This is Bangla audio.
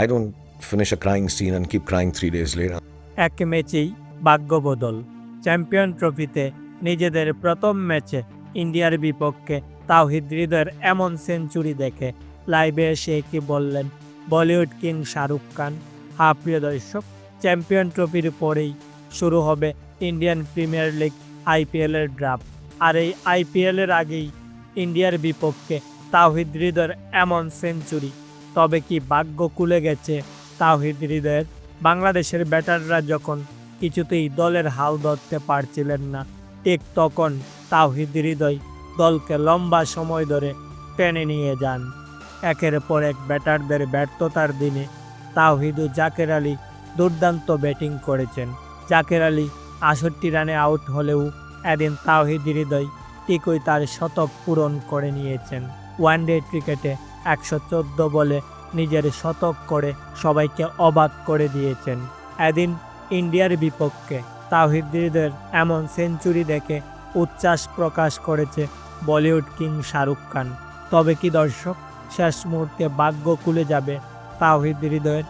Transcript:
I don't finish a crying scene and keep crying 3 days later. এক ম্যাচেই ভাগ্য বদল। চ্যাম্পিয়ন ট্রফিতে নিজেদের প্রথম ম্যাচে ইন্ডিয়ার বিপক্ষে তাওহিদ হৃদয়ের এমন সেঞ্চুরি দেখে লাইভে এসে কি বললেন বলিউড কিং শাহরুখ খান। প্রিয় দর্শক, চ্যাম্পিয়ন ট্রফির পরেই শুরু হবে ইন্ডিয়ান প্রিমিয়ার লিগ আইপিএলের ড্রাফট। আর এই আইপিএলের আগেই ইন্ডিয়ার বিপক্ষে তাওহিদ হৃদয়ের এমন সেঞ্চুরি। তবে কি ভাগ্য খুলে গেছে তাওহিদ হৃদয়ের? বাংলাদেশের ব্যাটাররা যখন কিছুতেই দলের হাল ধরতে পারছিলেন না, ঠিক তখন তাওহিদ হৃদয় দলকে লম্বা সময় ধরে টেনে নিয়ে যান। একের পর এক ব্যাটারদের ব্যর্থতার দিনে তাওহিদ ও জাকের আলী দুর্দান্ত ব্যাটিং করেছেন। জাকের আলী ৬৮ রানে আউট হলেও এদিন তাওহিদ হৃদয় ঠিকই তার শতক পূরণ করে নিয়েছেন। ওয়ানডে ক্রিকেটে ১১৪ বলে নিজের শতক করে সবাইকে অবাক করে দিয়েছেন। এদিন ইন্ডিয়ার বিপক্ষে তাওহিদ হৃদয়ের এমন সেঞ্চুরি দেখে উচ্ছ্বাস প্রকাশ করেছে বলিউড কিং শাহরুখ খান। তবে কি দর্শক, শেষ মুহূর্তে ভাগ্য খুলে যাবে তাওহিদ হৃদয়ের?